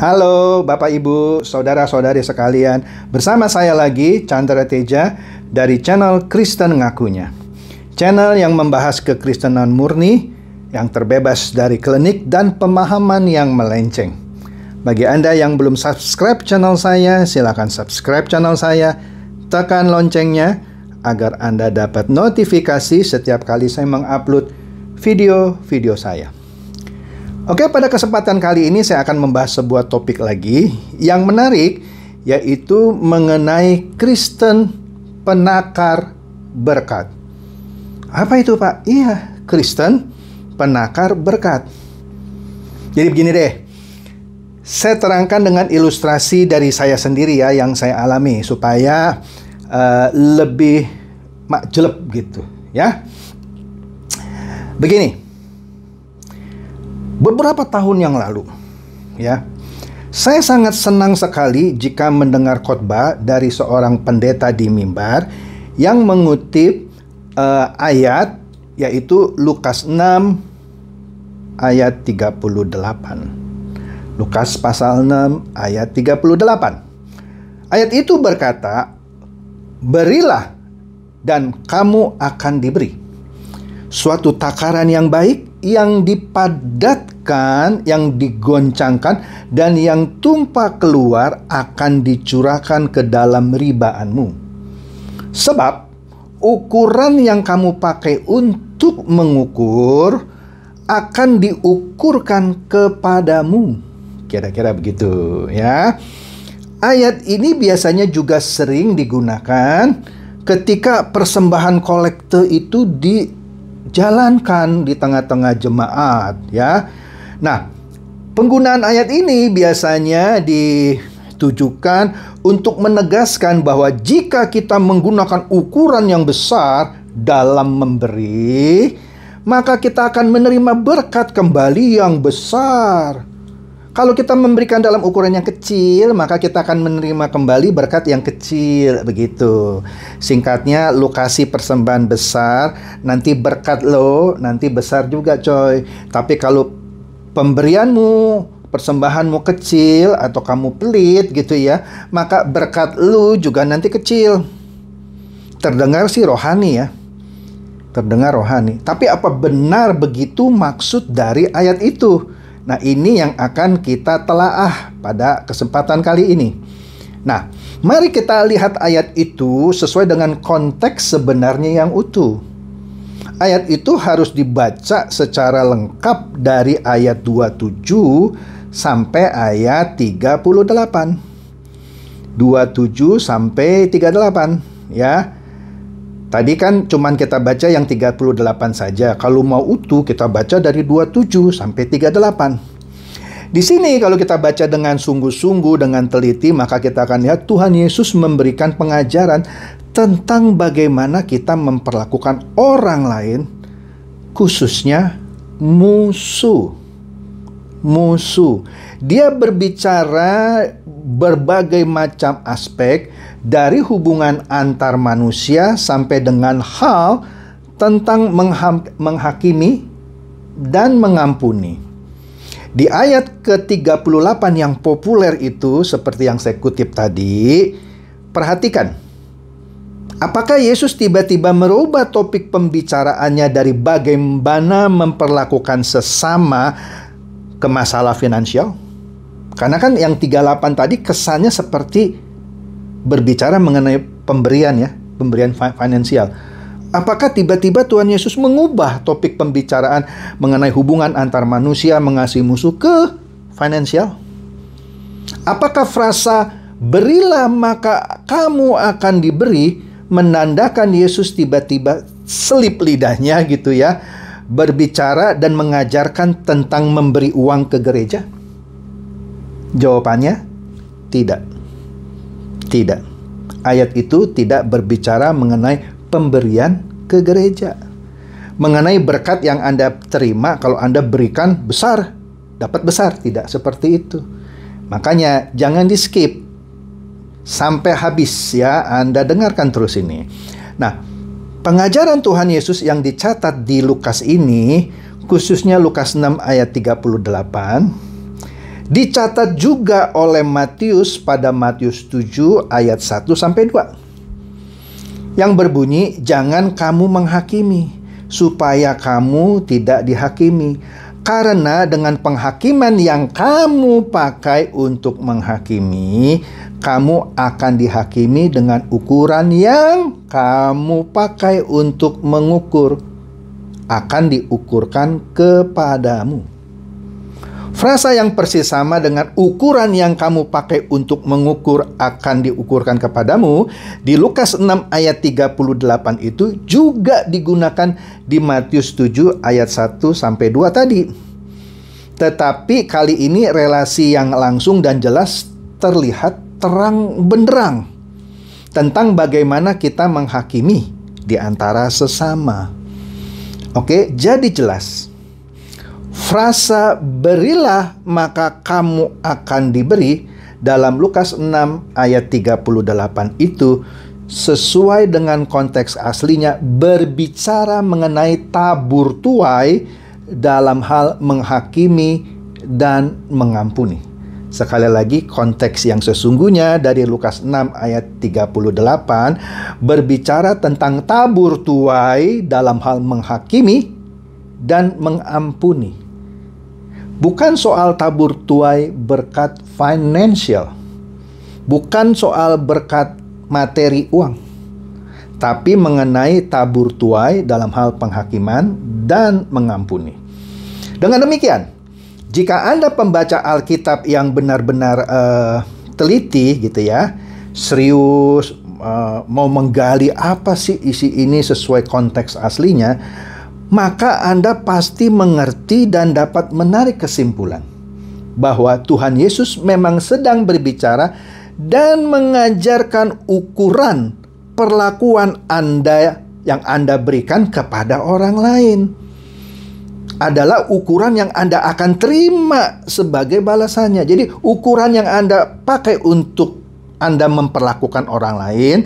Halo Bapak Ibu, Saudara-saudari sekalian. Bersama saya lagi, Chandra Teja, dari channel Kristen Ngakunya. Channel yang membahas kekristenan murni, yang terbebas dari klinik dan pemahaman yang melenceng. Bagi Anda yang belum subscribe channel saya, silakan subscribe channel saya, tekan loncengnya, agar Anda dapat notifikasi setiap kali saya mengupload video-video saya. Oke, pada kesempatan kali ini saya akan membahas sebuah topik lagi yang menarik, yaitu mengenai Kristen penakar berkat. Apa itu, Pak? Iya, Kristen penakar berkat. Jadi begini deh, saya terangkan dengan ilustrasi dari saya sendiri ya, yang saya alami, supaya lebih jelek gitu ya. Begini. Beberapa tahun yang lalu, ya, saya sangat senang sekali jika mendengar khotbah dari seorang pendeta di mimbar yang mengutip ayat, yaitu Lukas 6 ayat 38. Lukas pasal 6 ayat 38. Ayat itu berkata, "Berilah dan kamu akan diberi. Suatu takaran yang baik, yang dipadatkan, yang digoncangkan, dan yang tumpah keluar akan dicurahkan ke dalam ribaanmu. Sebab ukuran yang kamu pakai untuk mengukur akan diukurkan kepadamu." Kira-kira begitu ya. Ayat ini biasanya juga sering digunakan ketika persembahan kolekte itu dijalankan di tengah-tengah jemaat ya. Nah, penggunaan ayat ini biasanya ditujukan untuk menegaskan bahwa jika kita menggunakan ukuran yang besar dalam memberi, maka kita akan menerima berkat kembali yang besar. Kalau kita memberikan dalam ukuran yang kecil, maka kita akan menerima kembali berkat yang kecil, begitu. Singkatnya, lu kasih persembahan besar, nanti berkat lo, nanti besar juga coy. Tapi kalau pemberianmu, persembahanmu kecil, atau kamu pelit gitu ya, maka berkat lu juga nanti kecil. Terdengar sih rohani ya. Terdengar rohani. Tapi apa benar begitu maksud dari ayat itu? Nah, ini yang akan kita telaah pada kesempatan kali ini. Nah, mari kita lihat ayat itu sesuai dengan konteks sebenarnya yang utuh. Ayat itu harus dibaca secara lengkap dari ayat 27 sampai ayat 38. 27 sampai 38 ya. Tadi kan cuman kita baca yang 38 saja. Kalau mau utuh kita baca dari 27 sampai 38. Di sini kalau kita baca dengan sungguh-sungguh, dengan teliti, maka kita akan lihat Tuhan Yesus memberikan pengajaran tentang bagaimana kita memperlakukan orang lain, khususnya musuh. Musuh. Dia berbicara berbagai macam aspek, dari hubungan antar manusia sampai dengan hal tentang menghakimi dan mengampuni. Di ayat ke-38 yang populer itu, seperti yang saya kutip tadi, perhatikan. Apakah Yesus tiba-tiba merubah topik pembicaraannya dari bagaimana memperlakukan sesama ke masalah finansial? Karena kan yang 38 tadi kesannya seperti berbicara mengenai pemberian ya, pemberian finansial. Apakah tiba-tiba Tuhan Yesus mengubah topik pembicaraan mengenai hubungan antar manusia mengasihi musuh ke finansial? Apakah frasa "berilah maka kamu akan diberi" menandakan Yesus tiba-tiba selip lidahnya gitu ya, berbicara dan mengajarkan tentang memberi uang ke gereja? Jawabannya tidak. Tidak. Ayat itu tidak berbicara mengenai pemberian ke gereja. Mengenai berkat yang Anda terima kalau Anda berikan besar, dapat besar. Tidak seperti itu. Makanya jangan di skip sampai habis ya. Anda dengarkan terus ini. Nah, pengajaran Tuhan Yesus yang dicatat di Lukas ini, khususnya Lukas 6 ayat 38, Dicatat juga oleh Matius pada Matius 7 ayat 1-2. Yang berbunyi, "Jangan kamu menghakimi, supaya kamu tidak dihakimi. Karena dengan penghakiman yang kamu pakai untuk menghakimi, kamu akan dihakimi dengan ukuran yang kamu pakai untuk mengukur. Akan diukurkan kepadamu." Frasa yang persis sama dengan ukuran yang kamu pakai untuk mengukur akan diukurkan kepadamu di Lukas 6 ayat 38 itu juga digunakan di Matius 7 ayat 1-2 tadi. Tetapi kali ini relasi yang langsung dan jelas terlihat terang benderang tentang bagaimana kita menghakimi di antara sesama. Oke, jadi jelas. Frasa "berilah maka kamu akan diberi" dalam Lukas 6 ayat 38 itu sesuai dengan konteks aslinya berbicara mengenai tabur tuai dalam hal menghakimi dan mengampuni. Sekali lagi, konteks yang sesungguhnya dari Lukas 6 ayat 38 berbicara tentang tabur tuai dalam hal menghakimi dan mengampuni. Bukan soal tabur tuai berkat financial, bukan soal berkat materi uang, tapi mengenai tabur tuai dalam hal penghakiman dan mengampuni. Dengan demikian, jika Anda pembaca Alkitab yang benar-benar teliti gitu ya, serius, mau menggali apa sih isi ini sesuai konteks aslinya, maka Anda pasti mengerti dan dapat menarik kesimpulan bahwa Tuhan Yesus memang sedang berbicara dan mengajarkan ukuran perlakuan Anda yang Anda berikan kepada orang lain adalah ukuran yang Anda akan terima sebagai balasannya. Jadi ukuran yang Anda pakai untuk Anda memperlakukan orang lain,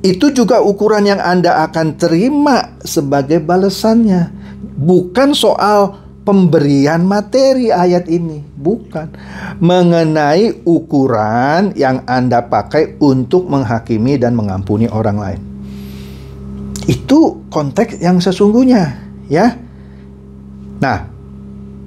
itu juga ukuran yang Anda akan terima sebagai balasannya. Bukan soal pemberian materi ayat ini, bukan. Mengenai ukuran yang Anda pakai untuk menghakimi dan mengampuni orang lain. Itu konteks yang sesungguhnya, ya. Nah,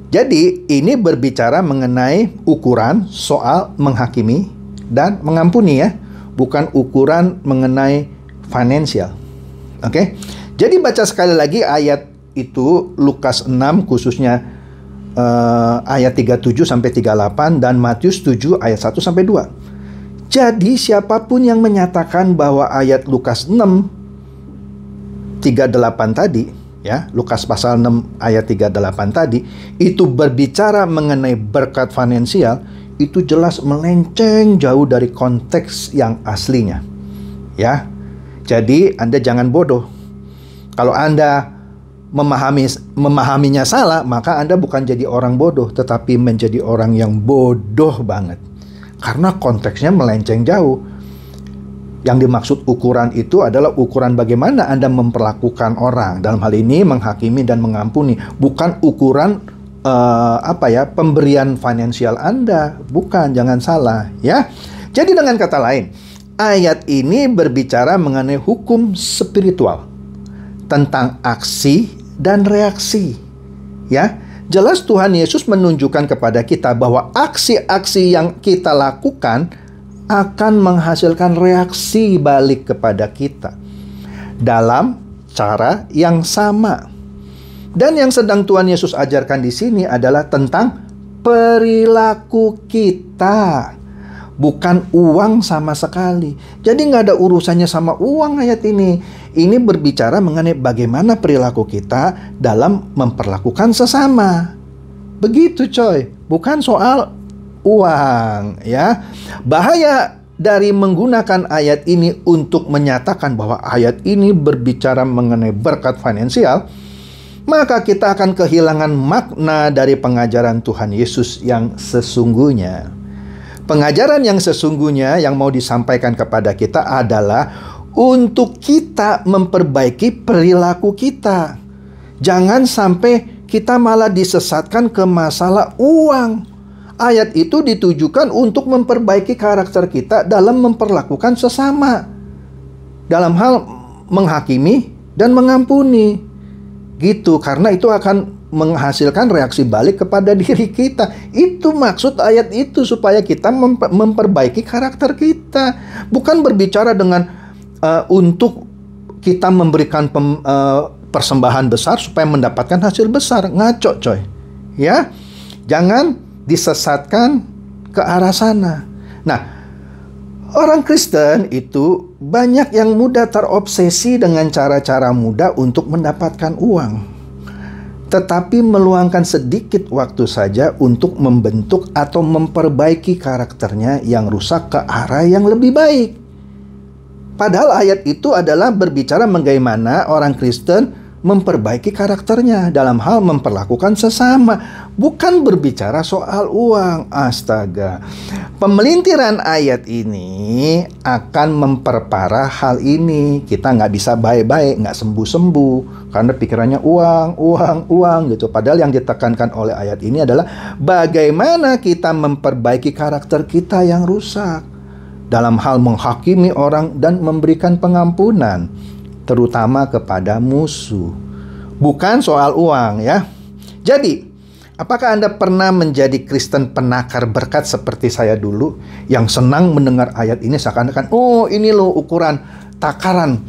jadi ini berbicara mengenai ukuran soal menghakimi dan mengampuni ya. Bukan ukuran mengenai finansial. Oke. Jadi baca sekali lagi ayat itu Lukas 6 khususnya ayat 37-38 dan Matius 7 ayat 1-2. Jadi siapapun yang menyatakan bahwa ayat Lukas 6 38 tadi ya, Lukas pasal 6 ayat 38 tadi itu berbicara mengenai berkat finansial, itu jelas melenceng jauh dari konteks yang aslinya. Ya. Jadi Anda jangan bodoh. Kalau Anda memahaminya salah, maka Anda bukan jadi orang bodoh, tetapi menjadi orang yang bodoh banget. Karena konteksnya melenceng jauh. Yang dimaksud ukuran itu adalah ukuran bagaimana Anda memperlakukan orang. Dalam hal ini menghakimi dan mengampuni, bukan ukuran pemberian finansial Anda. Bukan, jangan salah ya. Jadi dengan kata lain, ayat ini berbicara mengenai hukum spiritual tentang aksi dan reaksi. Ya, jelas Tuhan Yesus menunjukkan kepada kita bahwa aksi-aksi yang kita lakukan akan menghasilkan reaksi balik kepada kita dalam cara yang sama. Dan yang sedang Tuhan Yesus ajarkan di sini adalah tentang perilaku kita, bukan uang sama sekali. Jadi nggak ada urusannya sama uang ayat ini. Ini berbicara mengenai bagaimana perilaku kita dalam memperlakukan sesama. Begitu coy, bukan soal uang ya. Bahaya dari menggunakan ayat ini untuk menyatakan bahwa ayat ini berbicara mengenai berkat finansial, maka kita akan kehilangan makna dari pengajaran Tuhan Yesus yang sesungguhnya. Pengajaran yang sesungguhnya yang mau disampaikan kepada kita adalah untuk kita memperbaiki perilaku kita. Jangan sampai kita malah disesatkan ke masalah uang. Ayat itu ditujukan untuk memperbaiki karakter kita dalam memperlakukan sesama, dalam hal menghakimi dan mengampuni. Gitu, karena itu akan menghasilkan reaksi balik kepada diri kita. Itu maksud ayat itu, supaya kita memperbaiki karakter kita. Bukan berbicara dengan untuk kita memberikan persembahan besar supaya mendapatkan hasil besar. Ngaco, coy. Ya, jangan disesatkan ke arah sana. Nah, orang Kristen itu banyak yang mudah terobsesi dengan cara-cara mudah untuk mendapatkan uang, tetapi meluangkan sedikit waktu saja untuk membentuk atau memperbaiki karakternya yang rusak ke arah yang lebih baik. Padahal ayat itu adalah berbicara bagaimana orang Kristen memperbaiki karakternya dalam hal memperlakukan sesama, bukan berbicara soal uang. Astaga, pemelintiran ayat ini akan memperparah hal ini. Kita nggak bisa baik-baik, nggak sembuh-sembuh, karena pikirannya uang gitu. Padahal yang ditekankan oleh ayat ini adalah bagaimana kita memperbaiki karakter kita yang rusak dalam hal menghakimi orang dan memberikan pengampunan, terutama kepada musuh. Bukan soal uang, ya. Jadi, apakah Anda pernah menjadi Kristen penakar berkat seperti saya dulu, yang senang mendengar ayat ini seakan-akan, oh ini loh ukuran takaran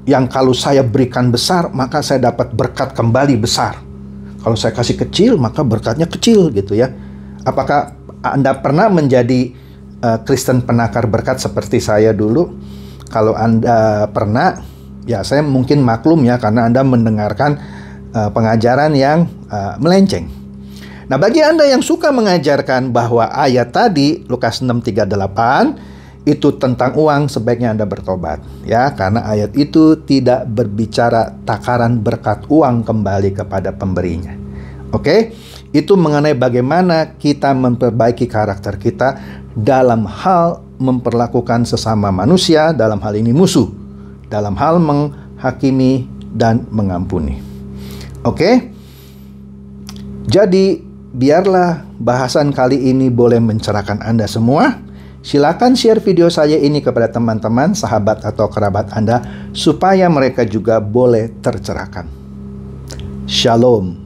yang kalau saya berikan besar, maka saya dapat berkat kembali besar. Kalau saya kasih kecil, maka berkatnya kecil gitu ya. Apakah Anda pernah menjadi Kristen penakar berkat seperti saya dulu? Kalau Anda pernah, ya saya mungkin maklum ya, karena Anda mendengarkan pengajaran yang melenceng. Nah, bagi Anda yang suka mengajarkan bahwa ayat tadi, Lukas 6:38, itu tentang uang, sebaiknya Anda bertobat. Ya, karena ayat itu tidak berbicara takaran berkat uang kembali kepada pemberinya. Oke? Itu mengenai bagaimana kita memperbaiki karakter kita dalam hal memperlakukan sesama manusia, dalam hal ini musuh, dalam hal menghakimi dan mengampuni. Oke? Jadi, biarlah bahasan kali ini boleh mencerahkan Anda semua. Silakan share video saya ini kepada teman-teman, sahabat atau kerabat Anda, supaya mereka juga boleh tercerahkan. Shalom.